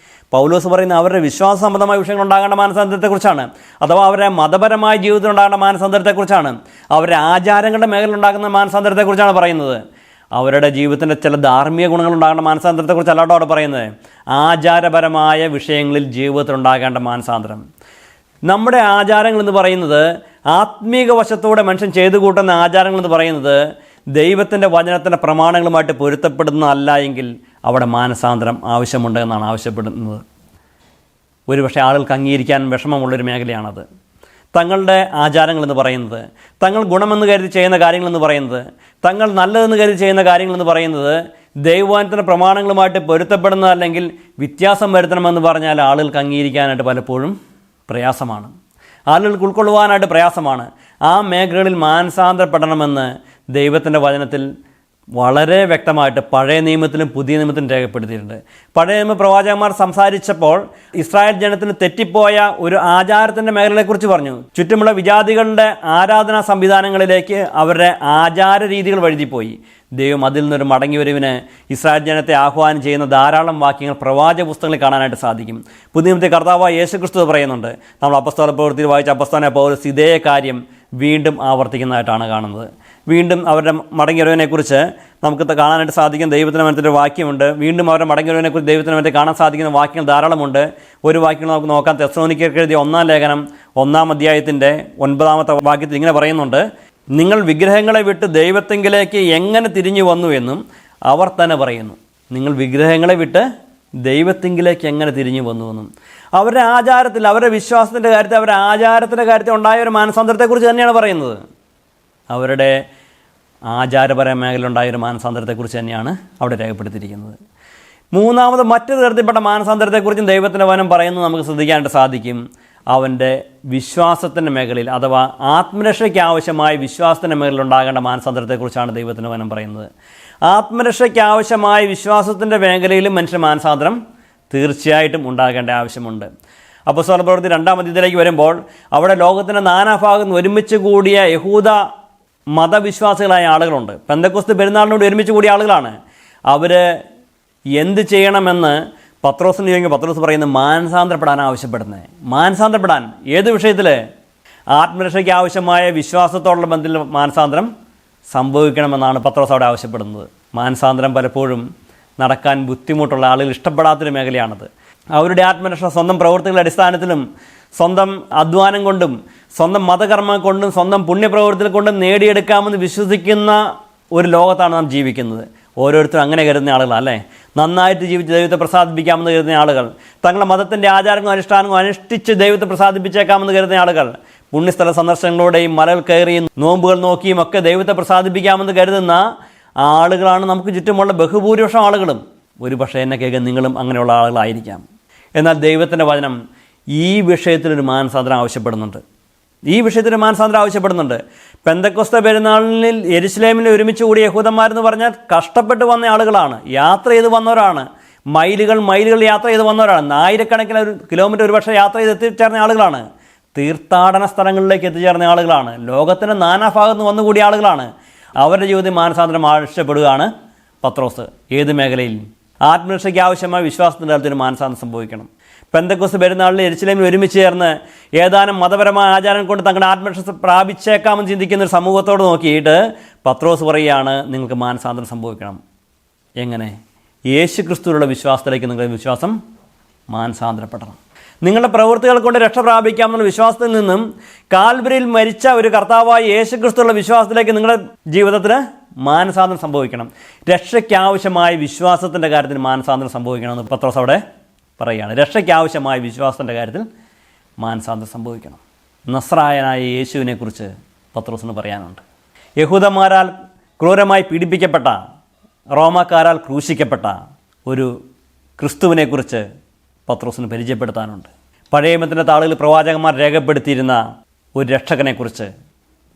പൗലോസ് പറയുന്നത് അവരുടെ വിശ്വാസ സംബന്ധമായ വിഷയങ്ങൾ ഉണ്ടാകേണ്ട മാനസാന്തരത്തെക്കുറിച്ചാണ്. അഥവാ അവരുടെ മതപരമായ ജീവിതത്തിൽ ഉണ്ടാകേണ്ട മാനസാന്തരത്തെക്കുറിച്ചാണ്. അവരുടെ ആചാരങ്ങളുടെ മേഖല ഉണ്ടാകുന്ന മാനസാന്തരത്തെക്കുറിച്ചാണ് പറയുന്നത്. അവരുടെ ജീവിതത്തിൻ്റെ ചില ധാർമ്മിക ഗുണങ്ങൾ ഉണ്ടാകേണ്ട മാനസാന്തരത്തെക്കുറിച്ച് അല്ലാട്ടോ അവിടെ പറയുന്നത്. ആചാരപരമായ വിഷയങ്ങളിൽ ജീവിതത്തിൽ ഉണ്ടാകേണ്ട മാനസാന്തരം. നമ്മുടെ ആചാരങ്ങളെന്ന് പറയുന്നത്, ആത്മീക വശത്തോടെ മനുഷ്യൻ ചെയ്തു കൂട്ടുന്ന ആചാരങ്ങളെന്ന് പറയുന്നത് ദൈവത്തിൻ്റെ വചനത്തിൻ്റെ പ്രമാണങ്ങളുമായിട്ട് പൊരുത്തപ്പെടുന്നതല്ല എങ്കിൽ അവിടെ മാനസാന്തരം ആവശ്യമുണ്ട് എന്നാണ് ആവശ്യപ്പെടുന്നത്. ഒരുപക്ഷെ ആളുകൾക്ക് അംഗീകരിക്കാൻ വിഷമമുള്ളൊരു മേഖലയാണത്. തങ്ങളുടെ ആചാരങ്ങളെന്ന് പറയുന്നത്, തങ്ങൾ ഗുണമെന്ന് കരുതി ചെയ്യുന്ന കാര്യങ്ങളെന്ന് പറയുന്നത്, തങ്ങൾ നല്ലതെന്ന് കരുതി ചെയ്യുന്ന കാര്യങ്ങളെന്ന് പറയുന്നത് ദൈവവചനത്തിൻ്റെ പ്രമാണങ്ങളുമായിട്ട് പൊരുത്തപ്പെടുന്നതല്ലെങ്കിൽ വ്യത്യാസം വരുത്തണമെന്ന് പറഞ്ഞാൽ ആളുകൾക്ക് അംഗീകരിക്കാനായിട്ട് പലപ്പോഴും പ്രയാസമാണ്. ആളുകൾക്ക് ഉൾക്കൊള്ളുവാനായിട്ട് പ്രയാസമാണ്. ആ മേഖലകളിൽ മാനസാന്തരപ്പെടണമെന്ന് ദൈവത്തിൻ്റെ വചനത്തിൽ വളരെ വ്യക്തമായിട്ട് പഴയ നിയമത്തിലും പുതിയ നിയമത്തിലും രേഖപ്പെടുത്തിയിട്ടുണ്ട്. പഴയ നിയമ പ്രവാചകന്മാർ സംസാരിച്ചപ്പോൾ ഇസ്രായേൽ ജനത്തിന് തെറ്റിപ്പോയ ഒരു ആചാരത്തിൻ്റെ മേഖലയെക്കുറിച്ച് പറഞ്ഞു. ചുറ്റുമുള്ള വിജാതികളുടെ ആരാധനാ സംവിധാനങ്ങളിലേക്ക് അവരുടെ ആചാര രീതികൾ വഴുതിപ്പോയി. ദൈവം അതിൽ നിന്നൊരു മടങ്ങിവരവിന് ഇസ്രായേൽ ജനത്തെ ആഹ്വാനം ചെയ്യുന്ന ധാരാളം വാക്യങ്ങൾ പ്രവാചക പുസ്തകങ്ങളിൽ കാണാനായിട്ട് സാധിക്കും. പുതിയ നിയമത്തിൽ കർത്താവായ യേശു ക്രിസ്തു പറയുന്നുണ്ട്. നമ്മൾ അപ്പോസ്തല പ്രവൃത്തിയിൽ വായിച്ച അപ്പോസ്തലനായ പൗലോസ് ഇതേ കാര്യം വീണ്ടും ആവർത്തിക്കുന്നതായിട്ടാണ് കാണുന്നത്. വീണ്ടും അവരുടെ മടങ്ങിവരവിനെക്കുറിച്ച് നമുക്ക് കാണാനായിട്ട് സാധിക്കും. ദൈവത്തിൻ്റെ മനത്തിൻ്റെ വാക്യമുണ്ട്. വീണ്ടും അവരുടെ മടങ്ങിവരവിനെക്കുറിച്ച് ദൈവത്തിൻ്റെ മനത്തിൽ കാണാൻ സാധിക്കുന്ന വാക്യങ്ങൾ ധാരാളമുണ്ട്. ഒരു വാക്യം നമുക്ക് നോക്കാം. തെസ്സലോനിക്കർക്ക് എഴുതിയ 1-ാം ലേഖനം 1-ാം അധ്യായത്തിൻ്റെ 9-ാമത്തെ വാക്യത്തിൽ ഇങ്ങനെ പറയുന്നുണ്ട്. നിങ്ങൾ വിഗ്രഹങ്ങളെ വിട്ട് ദൈവത്തെങ്കിലേക്ക് എങ്ങനെ തിരിഞ്ഞു വന്നു എന്നും അവർ തന്നെ പറയുന്നു. നിങ്ങൾ വിഗ്രഹങ്ങളെ വിട്ട് ദൈവത്തെങ്കിലേക്ക് എങ്ങനെ തിരിഞ്ഞു വന്നു എന്നും. അവരുടെ ആചാരത്തിൽ, അവരുടെ വിശ്വാസത്തിൻ്റെ കാര്യത്തിൽ, അവരുടെ ആചാരത്തിൻ്റെ കാര്യത്തിൽ ഉണ്ടായ ഒരു മാനസാന്തരത്തെക്കുറിച്ച് തന്നെയാണ് പറയുന്നത്. അവരുടെ ആചാരപര മേഖലയിലുണ്ടായ ഒരു മാനസാന്തരത്തെക്കുറിച്ച് തന്നെയാണ് അവിടെ രേഖപ്പെടുത്തിയിരിക്കുന്നത്. മൂന്നാമത് മറ്റൊരു തരത്തിൽപ്പെട്ട മാനസാന്തരത്തെക്കുറിച്ചും ദൈവത്തിൻ്റെ വചനം പറയുന്നത് നമുക്ക് ശ്രദ്ധിക്കാനായിട്ട് സാധിക്കും. അവൻ്റെ വിശ്വാസത്തിൻ്റെ മേഖലയിൽ, അഥവാ ആത്മരക്ഷയ്ക്ക് ആവശ്യമായ വിശ്വാസത്തിൻ്റെ മേഖലയിൽ ഉണ്ടാകേണ്ട മാനസാന്തരത്തെക്കുറിച്ചാണ് ദൈവത്തിൻ്റെ വചനം പറയുന്നത്. ആത്മരക്ഷയ്ക്ക് ആവശ്യമായ വിശ്വാസത്തിൻ്റെ മേഖലയിലും മനുഷ്യ മാനസാന്തരം തീർച്ചയായിട്ടും ഉണ്ടാകേണ്ട ആവശ്യമുണ്ട്. അപ്പോസ്തല പ്രവൃത്തി 2-ാം അധ്യായത്തിലേക്ക് വരുമ്പോൾ അവിടെ ലോകത്തിൻ്റെ നാനാഭാഗത്ത് ഒരുമിച്ച് കൂടിയ യഹൂദ മതവിശ്വാസികളായ ആളുകളുണ്ട്. പെന്തക്കോസ്ത് പെരുന്നാളിനോട് ഒരുമിച്ച് കൂടിയ ആളുകളാണ്. അവർ എന്ത് ചെയ്യണമെന്ന് പത്രോസിന് ചോദിക്കുമ്പോൾ പത്രോസ് പറയുന്നത് മാനസാന്തരപ്പെടാൻ ആവശ്യപ്പെടുന്നത്. മാനസാന്തരപ്പെടാൻ ഏത് വിഷയത്തിൽ? ആത്മരക്ഷയ്ക്ക് ആവശ്യമായ വിശ്വാസത്തോടുള്ള ബന്ധത്തിൽ മാനസാന്തരം സംഭവിക്കണമെന്നാണ് പത്രോസ് അവിടെ ആവശ്യപ്പെടുന്നത്. മാനസാന്തരം പലപ്പോഴും നടക്കാൻ ബുദ്ധിമുട്ടുള്ള ആളുകൾ ഇഷ്ടപ്പെടാത്തൊരു മേഖലയാണത്. അവരുടെ ആത്മരക്ഷ സ്വന്തം പ്രവൃത്തികളുടെ അടിസ്ഥാനത്തിലും സ്വന്തം അധ്വാനം കൊണ്ടും സ്വന്തം മതകർമ്മം കൊണ്ടും സ്വന്തം പുണ്യപ്രവൃത്തികൾ കൊണ്ടും നേടിയെടുക്കാമെന്ന് വിശ്വസിക്കുന്ന ഒരു ലോകത്താണ് നാം ജീവിക്കുന്നത്. ഓരോരുത്തരും അങ്ങനെ കരുതുന്ന ആളുകളാണ്, അല്ലേ? നന്നായിട്ട് ജീവിച്ച് ദൈവത്തെ പ്രസാദിപ്പിക്കാമെന്ന് കരുതുന്ന ആളുകൾ, തങ്ങളുടെ മതത്തിൻ്റെ ആചാരങ്ങളും അനുഷ്ഠാനങ്ങളും അനുഷ്ഠിച്ച് ദൈവത്തെ പ്രസാദിപ്പിച്ചേക്കാമെന്ന് കരുതുന്ന ആളുകൾ, പുണ്യസ്ഥല സന്ദർശനങ്ങളോടെയും മലകൾ കയറിയും നോമ്പുകൾ നോക്കിയും ഒക്കെ ദൈവത്തെ പ്രസാദിപ്പിക്കാമെന്ന് കരുതുന്ന ആളുകളാണ് നമുക്ക് ചുറ്റുമുള്ള ബഹുഭൂരിപക്ഷം ആളുകളും. ഒരു പക്ഷേ എന്നെ കേൾക്കാൻ നിങ്ങളും അങ്ങനെയുള്ള ആളുകളായിരിക്കാം. എന്നാൽ ദൈവത്തിൻ്റെ വചനം ഈ വിഷയത്തിലൊരു മാനസാന്തരം ആവശ്യപ്പെടുന്നുണ്ട്. ഈ വിഷയത്തിൽ മാനസാന്തരം ആവശ്യപ്പെടുന്നുണ്ട്. പെന്തക്കോസ്ത പെരുന്നാളിൽ യെരുശലേമിൽ ഒരുമിച്ച് കൂടിയ യഹൂദന്മാരെന്ന് പറഞ്ഞാൽ കഷ്ടപ്പെട്ട് വന്ന ആളുകളാണ്, യാത്ര ചെയ്ത് വന്നവരാണ്, മൈലുകൾ യാത്ര ചെയ്ത് വന്നവരാണ്, ആയിരക്കണക്കിന് കിലോമീറ്റർ ഒരുപക്ഷെ യാത്ര ചെയ്ത് എത്തിച്ചേർന്ന ആളുകളാണ്, തീർത്ഥാടന സ്ഥലങ്ങളിലേക്ക് എത്തിച്ചേർന്ന ആളുകളാണ്, ലോകത്തിൻ്റെ നാനാഭാഗത്ത് വന്നുകൂടിയ ആളുകളാണ്. അവരുടെ ജീവിതത്തിൽ മാനസാന്തരം ആവശ്യപ്പെടുകയാണ് പത്രോസ്. ഏത് മേഖലയിൽ? ആത്മരക്ഷയ്ക്ക് ആവശ്യമായ വിശ്വാസത്തിൻ്റെ കാര്യത്തിൽ മാനസാന്തരം സംഭവിക്കണം. പെന്തക്കോസ്ത് പെരുന്നാളിൽ യെരുശലേമിൽ ഒരുമിച്ച് ചേർന്ന് ഏതാനും മതപരമായ ആചാരം കൊണ്ട് തങ്ങളുടെ ആത്മരക്ഷ പ്രാപിച്ചേക്കാമെന്ന് ചിന്തിക്കുന്ന ഒരു സമൂഹത്തോട് നോക്കിയിട്ട് പത്രോസ് പറയുകയാണ്, നിങ്ങൾക്ക് മാനസാന്തരം സംഭവിക്കണം. എങ്ങനെ? യേശു ക്രിസ്തുവിലുള്ള വിശ്വാസത്തിലേക്ക് നിങ്ങളുടെ വിശ്വാസം മാനസാന്തരപ്പെടണം. നിങ്ങളുടെ പ്രവൃത്തികൾ കൊണ്ട് രക്ഷ പ്രാപിക്കാമെന്നുള്ള വിശ്വാസത്തിൽ നിന്നും കാൽവരിയിൽ മരിച്ച ഒരു കർത്താവായ യേശു ക്രിസ്തുവിലുള്ള വിശ്വാസത്തിലേക്ക് നിങ്ങളുടെ ജീവിതത്തിന് മാനസാന്തരം സംഭവിക്കണം. രക്ഷയ്ക്കാവശ്യമായ വിശ്വാസത്തിൻ്റെ കാര്യത്തിൽ മാനസാന്തരം സംഭവിക്കണമെന്ന് പത്രോസ് അവിടെ പറയുകയാണ്. രക്ഷയ്ക്കാവശ്യമായ വിശ്വാസത്തിൻ്റെ കാര്യത്തിൽ മാനസാന്തരം സംഭവിക്കണം. നസ്രായനായ യേശുവിനെക്കുറിച്ച് പത്രോസിന് പറയാനുണ്ട്. യഹൂദന്മാരാൽ ക്രൂരമായി പീഡിപ്പിക്കപ്പെട്ട, റോമാക്കാരാൽ ക്രൂശിക്കപ്പെട്ട ഒരു ക്രിസ്തുവിനെക്കുറിച്ച് പത്രോസിന് പരിചയപ്പെടുത്താനുണ്ട്. പഴയ നിയമത്തിൻ്റെ താളുകളിൽ പ്രവാചകന്മാർ രേഖപ്പെടുത്തിയിരുന്ന ഒരു രക്ഷകനെക്കുറിച്ച്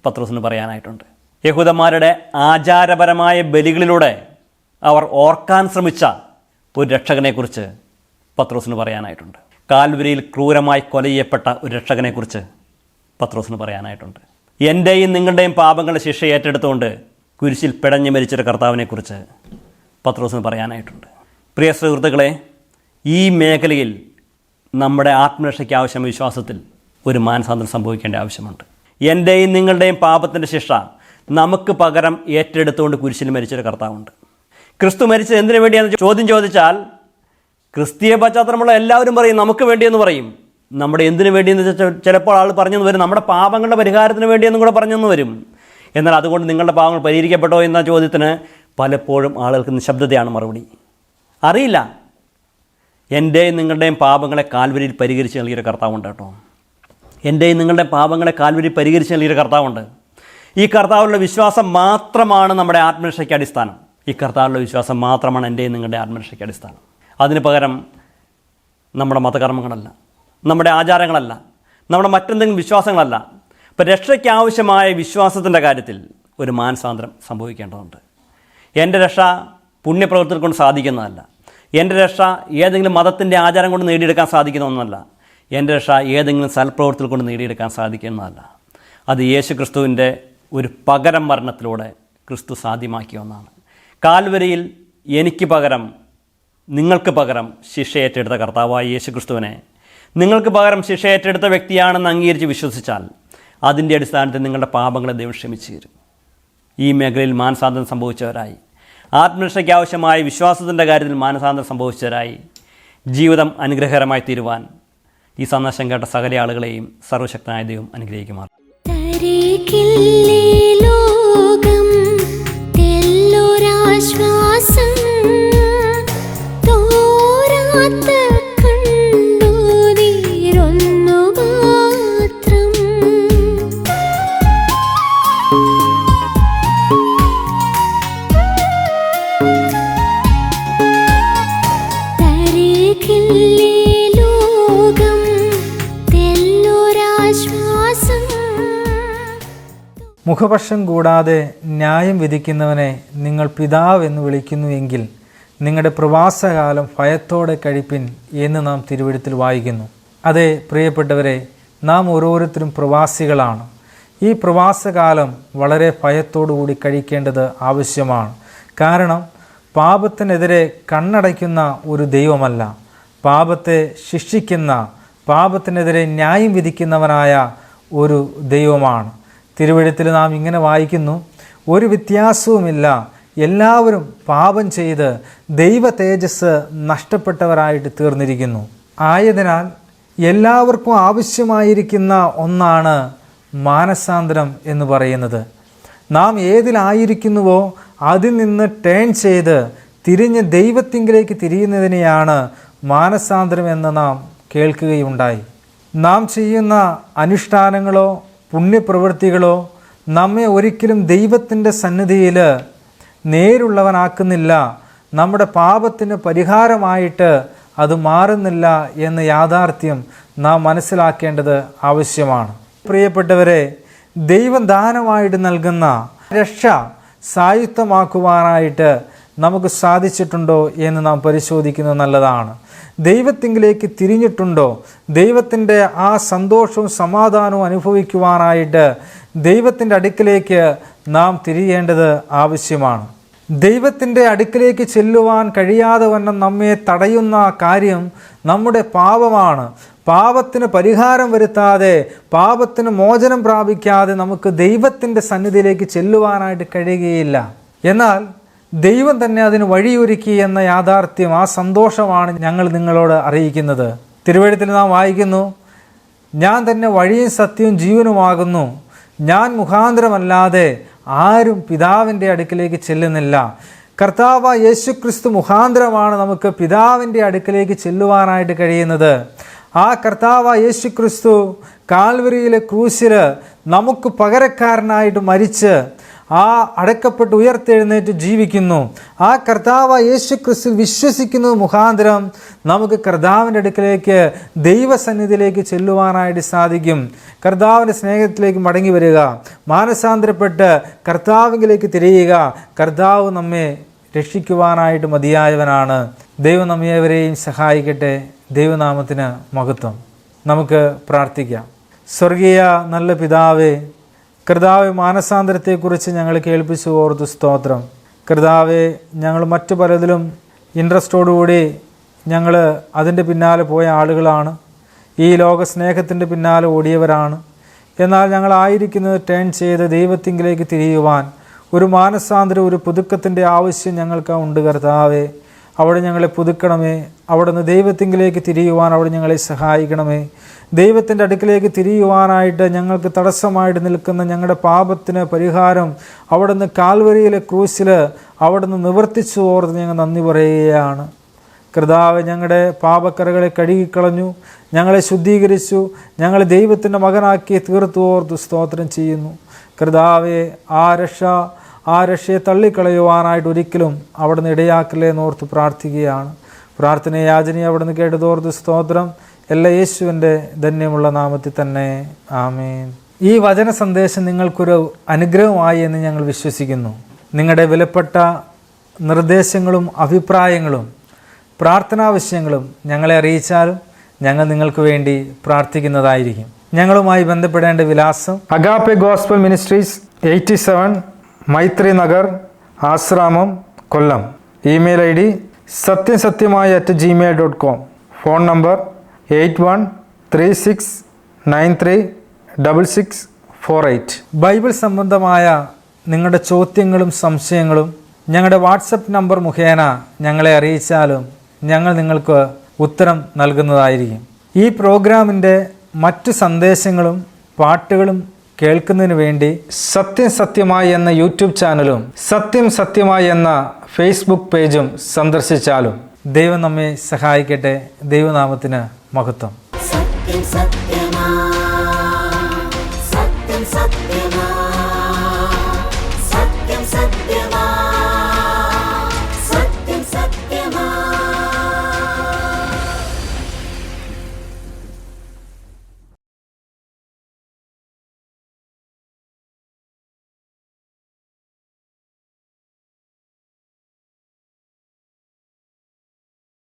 പത്രോസിന് പറയാനായിട്ടുണ്ട്. യഹൂദന്മാരുടെ ആചാരപരമായ ബലികളിലൂടെ അവർ ഓർക്കാൻ ശ്രമിച്ച ഒരു രക്ഷകനെക്കുറിച്ച് പത്രോസിന് പറയാനായിട്ടുണ്ട്. കാൽവരിയിൽ ക്രൂരമായി കൊല ചെയ്യപ്പെട്ട ഒരു രക്ഷകനെക്കുറിച്ച് പത്രോസിന് പറയാനായിട്ടുണ്ട്. എൻ്റെയും നിങ്ങളുടെയും പാപങ്ങളുടെ ശിക്ഷ ഏറ്റെടുത്തുകൊണ്ട് കുരിശിൽ പിടഞ്ഞു മരിച്ചൊരു കർത്താവിനെക്കുറിച്ച് പത്രോസിന് പറയാനായിട്ടുണ്ട്. പ്രിയ സുഹൃത്തുക്കളെ, ഈ മേഖലയിൽ നമ്മുടെ ആത്മരക്ഷയ്ക്ക് ആവശ്യമായ വിശ്വാസത്തിൽ ഒരു മാനസാന്തരം സംഭവിക്കേണ്ട ആവശ്യമുണ്ട്. എൻ്റെയും നിങ്ങളുടെയും പാപത്തിൻ്റെ ശിക്ഷ നമുക്ക് പകരം ഏറ്റെടുത്തുകൊണ്ട് കുരിശിൽ മരിച്ചൊരു കർത്താവുണ്ട്. ക്രിസ്തു മരിച്ചത് എന്തിനു വേണ്ടിയാണെന്ന് ചോദ്യം ചോദിച്ചാൽ ക്രിസ്തീയ പശ്ചാത്തലമുള്ള എല്ലാവരും പറയും നമുക്ക് വേണ്ടിയെന്ന് പറയും. നമ്മുടെ എന്തിനു വേണ്ടിയെന്ന് ചിലപ്പോൾ ആൾ പറഞ്ഞെന്ന് വരും, നമ്മുടെ പാപങ്ങളുടെ പരിഹാരത്തിന് വേണ്ടിയെന്നും കൂടെ പറഞ്ഞെന്ന് വരും. എന്നാൽ അതുകൊണ്ട് നിങ്ങളുടെ പാപങ്ങൾ പരിഹരിക്കപ്പെട്ടോ എന്ന ചോദ്യത്തിന് പലപ്പോഴും ആളുകൾക്ക് നിശബ്ദതയാണ് മറുപടി. അറിയില്ല. എൻ്റെയും നിങ്ങളുടെയും പാപങ്ങളെ കാൽവരിയിൽ പരിഹരിച്ച് നൽകിയൊരു കർത്താവുണ്ട് കേട്ടോ. എൻ്റെയും നിങ്ങളുടെ പാപങ്ങളെ കാൽവരിയിൽ പരിഹരിച്ച് നൽകിയൊരു കർത്താവുണ്ട്. ഈ കർത്താവിലുള്ള വിശ്വാസം മാത്രമാണ് നമ്മുടെ ആത്മരക്ഷയ്ക്ക് അടിസ്ഥാനം. ഈ കർത്താവിലുള്ള വിശ്വാസം മാത്രമാണ് എൻ്റെയും നിങ്ങളുടെ ആത്മരക്ഷയ്ക്ക് അടിസ്ഥാനം. അതിന് പകരം നമ്മുടെ മതകർമ്മങ്ങളല്ല, നമ്മുടെ ആചാരങ്ങളല്ല, നമ്മുടെ മറ്റെന്തെങ്കിലും വിശ്വാസങ്ങളല്ല. ഇപ്പം രക്ഷയ്ക്ക് ആവശ്യമായ വിശ്വാസത്തിൻ്റെ കാര്യത്തിൽ ഒരു മാനസാന്തരം സംഭവിക്കേണ്ടതുണ്ട്. എൻ്റെ രക്ഷ പുണ്യപ്രവൃത്തികൾ കൊണ്ട് സാധിക്കുന്നതല്ല. എൻ്റെ രക്ഷ ഏതെങ്കിലും മതത്തിൻ്റെ ആചാരം കൊണ്ട് നേടിയെടുക്കാൻ സാധിക്കുന്ന ഒന്നല്ല. എൻ്റെ രക്ഷ ഏതെങ്കിലും സൽപ്രവൃത്തികൾ കൊണ്ട് നേടിയെടുക്കാൻ സാധിക്കുന്നതല്ല. അത് യേശു ക്രിസ്തുവിൻ്റെ ഒരു പകരം മരണത്തിലൂടെ ക്രിസ്തു സാധ്യമാക്കിയ ഒന്നാണ്. കാൽവരിയിൽ എനിക്ക് പകരം, നിങ്ങൾക്ക് പകരം ശിക്ഷ ഏറ്റെടുത്ത കർത്താവായ യേശു ക്രിസ്തുവിനെ നിങ്ങൾക്ക് പകരം ശിക്ഷ ഏറ്റെടുത്ത വ്യക്തിയാണെന്ന് അംഗീകരിച്ച് വിശ്വസിച്ചാൽ അതിൻ്റെ അടിസ്ഥാനത്തിൽ നിങ്ങളുടെ പാപങ്ങളെ ദൈവം ക്ഷമിച്ചു തരും. ഈ മേഖലയിൽ മാനസാന്തരം സംഭവിച്ചവരായി, ആത്മരക്ഷയ്ക്ക് ആവശ്യമായ വിശ്വാസത്തിൻ്റെ കാര്യത്തിൽ മാനസാന്തരം സംഭവിച്ചവരായി ജീവിതം അനുഗ്രഹകരമായി തീരുവാൻ ഈ സന്ദേശം കേട്ട സകല ആളുകളെയും സർവശക്തനായ ദൈവം അനുഗ്രഹിക്കുമാർ. ലോകം തെല്ലൊരാശ്വാസം തോരാത്ത കണ്ണുനീരൊന്നു മാത്രം. തരികില്ലേ ലോകം തെല്ലൊരാശ്വാസം. മുഖപക്ഷം കൂടാതെ ന്യായം വിധിക്കുന്നവനെ നിങ്ങൾ പിതാവ് എന്ന് വിളിക്കുന്നുവെങ്കിൽ നിങ്ങളുടെ പ്രവാസകാലം ഭയത്തോടെ കഴിപ്പിൻ എന്ന് നാം തിരുവെഴുത്തിൽ വായിക്കുന്നു. അതെ പ്രിയപ്പെട്ടവരെ, നാം ഓരോരുത്തരും പ്രവാസികളാണ്. ഈ പ്രവാസകാലം വളരെ ഭയത്തോടുകൂടി കഴിക്കേണ്ടത് ആവശ്യമാണ്. കാരണം പാപത്തിനെതിരെ കണ്ണടയ്ക്കുന്ന ഒരു ദൈവമല്ല, പാപത്തെ ശിക്ഷിക്കുന്ന, പാപത്തിനെതിരെ ന്യായം വിധിക്കുന്നവനായ ഒരു ദൈവമാണ്. തിരുവെഴുത്തിൽ നാം ഇങ്ങനെ വായിക്കുന്നു, ഒരു വ്യത്യാസവുമില്ല, എല്ലാവരും പാപം ചെയ്ത് ദൈവ തേജസ് നഷ്ടപ്പെട്ടവരായിട്ട് തീർന്നിരിക്കുന്നു. ആയതിനാൽ എല്ലാവർക്കും ആവശ്യമായിരിക്കുന്ന ഒന്നാണ് മാനസാന്തരം എന്ന് പറയുന്നത്. നാം ഏതിലായിരിക്കുന്നുവോ അതിൽ നിന്ന് ടേൺ ചെയ്ത് തിരിഞ്ഞ് ദൈവത്തിങ്കിലേക്ക് തിരിയുന്നതിനെയാണ് മാനസാന്തരം എന്ന് നാം കേൾക്കുകയുണ്ടായി. നാം ചെയ്യുന്ന അനുഷ്ഠാനങ്ങളോ പുണ്യപ്രവൃത്തികളോ നമ്മെ ഒരിക്കലും ദൈവത്തിൻ്റെ സന്നിധിയിൽ നേരുള്ളവനാക്കുന്നില്ല, നമ്മുടെ പാപത്തിന് പരിഹാരമായിട്ട് അത് മാറുന്നില്ല എന്ന യാഥാർത്ഥ്യം നാം മനസ്സിലാക്കേണ്ടത് ആവശ്യമാണ്. പ്രിയപ്പെട്ടവരെ, ദൈവം ദാനമായിട്ട് നൽകുന്ന രക്ഷ സായുക്തമാക്കുവാനായിട്ട് നമുക്ക് സാധിച്ചിട്ടുണ്ടോ എന്ന് നാം പരിശോധിക്കുന്നത് നല്ലതാണ്. ദൈവത്തിങ്കിലേക്ക് തിരിഞ്ഞിട്ടുണ്ടോ? ദൈവത്തിൻ്റെ ആ സന്തോഷവും സമാധാനവും അനുഭവിക്കുവാനായിട്ട് ദൈവത്തിൻ്റെ അടുക്കിലേക്ക് നാം തിരിയേണ്ടത് ആവശ്യമാണ്. ദൈവത്തിൻ്റെ അടുക്കിലേക്ക് ചെല്ലുവാൻ കഴിയാതെ വണ്ണം നമ്മെ തടയുന്ന കാര്യം നമ്മുടെ പാപമാണ്. പാപത്തിന് പരിഹാരം വരുത്താതെ, പാപത്തിന് മോചനം പ്രാപിക്കാതെ നമുക്ക് ദൈവത്തിൻ്റെ സന്നിധിയിലേക്ക് ചെല്ലുവാനായിട്ട് കഴിയുകയില്ല. എന്നാൽ ദൈവം തന്നെ അതിന് വഴിയൊരുക്കി എന്ന യാഥാർത്ഥ്യം, ആ സന്തോഷമാണ് ഞങ്ങൾ നിങ്ങളോട് അറിയിക്കുന്നത്. തിരുവെഴുത്തിൽ നാം വായിക്കുന്നു, ഞാൻ തന്നെ വഴിയും സത്യവും ജീവനുമാകുന്നു, ഞാൻ മുഖാന്തരമല്ലാതെ ആരും പിതാവിൻ്റെ അടുക്കിലേക്ക് ചെല്ലുന്നില്ല. കർത്താവ് യേശുക്രിസ്തു മുഖാന്തരമാണ് നമുക്ക് പിതാവിൻ്റെ അടുക്കിലേക്ക് ചെല്ലുവാനായിട്ട് കഴിയുന്നത്. ആ കർത്താവ് യേശുക്രിസ്തു കാൽവരിയിലെ ക്രൂശിൽ നമുക്ക് പകരക്കാരനായിട്ട് മരിച്ച് ആ അടക്കപ്പെട്ട് ഉയർത്തെഴുന്നേറ്റ് ജീവിക്കുന്നു. ആ കർത്താവ് യേശുക്രിസ്തു വിശ്വസിക്കുന്നത് മുഖാന്തരം നമുക്ക് കർത്താവിൻ്റെ അടുക്കിലേക്ക്, ദൈവസന്നിധിയിലേക്ക് ചെല്ലുവാനായിട്ട് സാധിക്കും. കർത്താവിൻ്റെ സ്നേഹത്തിലേക്ക് മടങ്ങി വരിക, മാനസാന്തരപ്പെട്ട് കർത്താവിലേക്ക് തിരിയുക. കർത്താവ് നമ്മെ രക്ഷിക്കുവാനായിട്ട് മതിയായവനാണ്. ദൈവം നമ്മേവരെയും സഹായിക്കട്ടെ. ദൈവനാമത്തിന് മഹത്വം. നമുക്ക് പ്രാർത്ഥിക്കാം. സ്വർഗീയ നല്ല പിതാവേ, കർത്താവെ, മാനസാന്തരത്തെക്കുറിച്ച് ഞങ്ങൾ കേൾപ്പിച്ചു ഓർത്തു സ്തോത്രം. കർത്താവെ, ഞങ്ങൾ മറ്റു പലതിലും ഇൻട്രസ്റ്റോടുകൂടി ഞങ്ങൾ അതിൻ്റെ പിന്നാലെ പോയ ആളുകളാണ്, ഈ ലോക സ്നേഹത്തിൻ്റെ പിന്നാലെ ഓടിയവരാണ്. എന്നാൽ ഞങ്ങളായിരിക്കുന്നത് ടേൺ ചെയ്ത് ദൈവത്തിങ്കിലേക്ക് തിരിയുവാൻ ഒരു മാനസാന്തരം, ഒരു പുതുക്കത്തിൻ്റെ ആവശ്യം ഞങ്ങൾക്ക് ഉണ്ട്. കർത്താവെ, അവിടെ ഞങ്ങളെ പുതുക്കണമേ. അവിടെ നിന്ന് ദൈവത്തിങ്കിലേക്ക് തിരിയുവാൻ അവിടെ ഞങ്ങളെ സഹായിക്കണമേ. ദൈവത്തിൻ്റെ അടുക്കിലേക്ക് തിരിയുവാനായിട്ട് ഞങ്ങൾക്ക് തടസ്സമായിട്ട് നിൽക്കുന്ന ഞങ്ങളുടെ പാപത്തിന് പരിഹാരം അവിടെ നിന്ന് കാൽവരിയിലെ ക്രൂശിൽ അവിടെ നിന്ന് നിവർത്തിച്ചു ഓർത്ത് ഞങ്ങൾ നന്ദി പറയുകയാണ്. കർത്താവ് ഞങ്ങളുടെ പാപക്കറകളെ കഴുകിക്കളഞ്ഞു, ഞങ്ങളെ ശുദ്ധീകരിച്ചു, ഞങ്ങളെ ദൈവത്തിൻ്റെ മകനാക്കി തീർത്തു ഓർത്ത് സ്തോത്രം ചെയ്യുന്നു. കർത്താവെ, ആ രക്ഷയെ തള്ളിക്കളയുവാനായിട്ട് ഒരിക്കലും അവിടെ നിന്ന് ഇടയാക്കലേ എന്നോർത്ത് പ്രാർത്ഥിക്കുകയാണ്. പ്രാർത്ഥനയെ യാചനയെ അവിടെ നിന്ന് കേട്ടതോർത്ത് സ്തോത്രം. എല്ലാ യേശുവിൻ്റെ ധന്യമുള്ള നാമത്തിൽ തന്നെ ആമേൻ. ഈ വചന സന്ദേശം നിങ്ങൾക്കൊരു അനുഗ്രഹമായി എന്ന് ഞങ്ങൾ വിശ്വസിക്കുന്നു. നിങ്ങളുടെ വിലപ്പെട്ട നിർദ്ദേശങ്ങളും അഭിപ്രായങ്ങളും പ്രാർത്ഥനാവശ്യങ്ങളും ഞങ്ങളെ അറിയിച്ചാലും ഞങ്ങൾ നിങ്ങൾക്ക് വേണ്ടി പ്രാർത്ഥിക്കുന്നതായിരിക്കും. ഞങ്ങളുമായി ബന്ധപ്പെടേണ്ട വിലാസം Agape gospel ministries, 87 Maithri Nagar, Asramam, Kollam. Email ID satyamsatyamaya@gmail.com. Phone number 8136936648. Bible സംബന്ധമായ നിങ്ങളുടെ ചോദ്യങ്ങളും സംശയങ്ങളും ഞങ്ങളുടെ വാട്സപ്പ് നമ്പർ മുഖേന ഞങ്ങളെ അറിയിച്ചാലും ഞങ്ങൾ നിങ്ങൾക്ക് ഉത്തരം നൽകുന്നതായിരിക്കും. ഈ പ്രോഗ്രാമിൻ്റെ മറ്റു സന്ദേശങ്ങളും പാട്ടുകളും കേൾക്കുന്നതിന് വേണ്ടി സത്യം സത്യമായി എന്ന യൂട്യൂബ് ചാനലും സത്യം സത്യമായി എന്ന ഫേസ്ബുക്ക് പേജും സന്ദർശിച്ചാലും ദൈവം നമ്മെ സഹായിക്കട്ടെ. ദൈവനാമത്തിന് മഹത്വം. സത്യം സത്യമാ, സത്യം സത്യം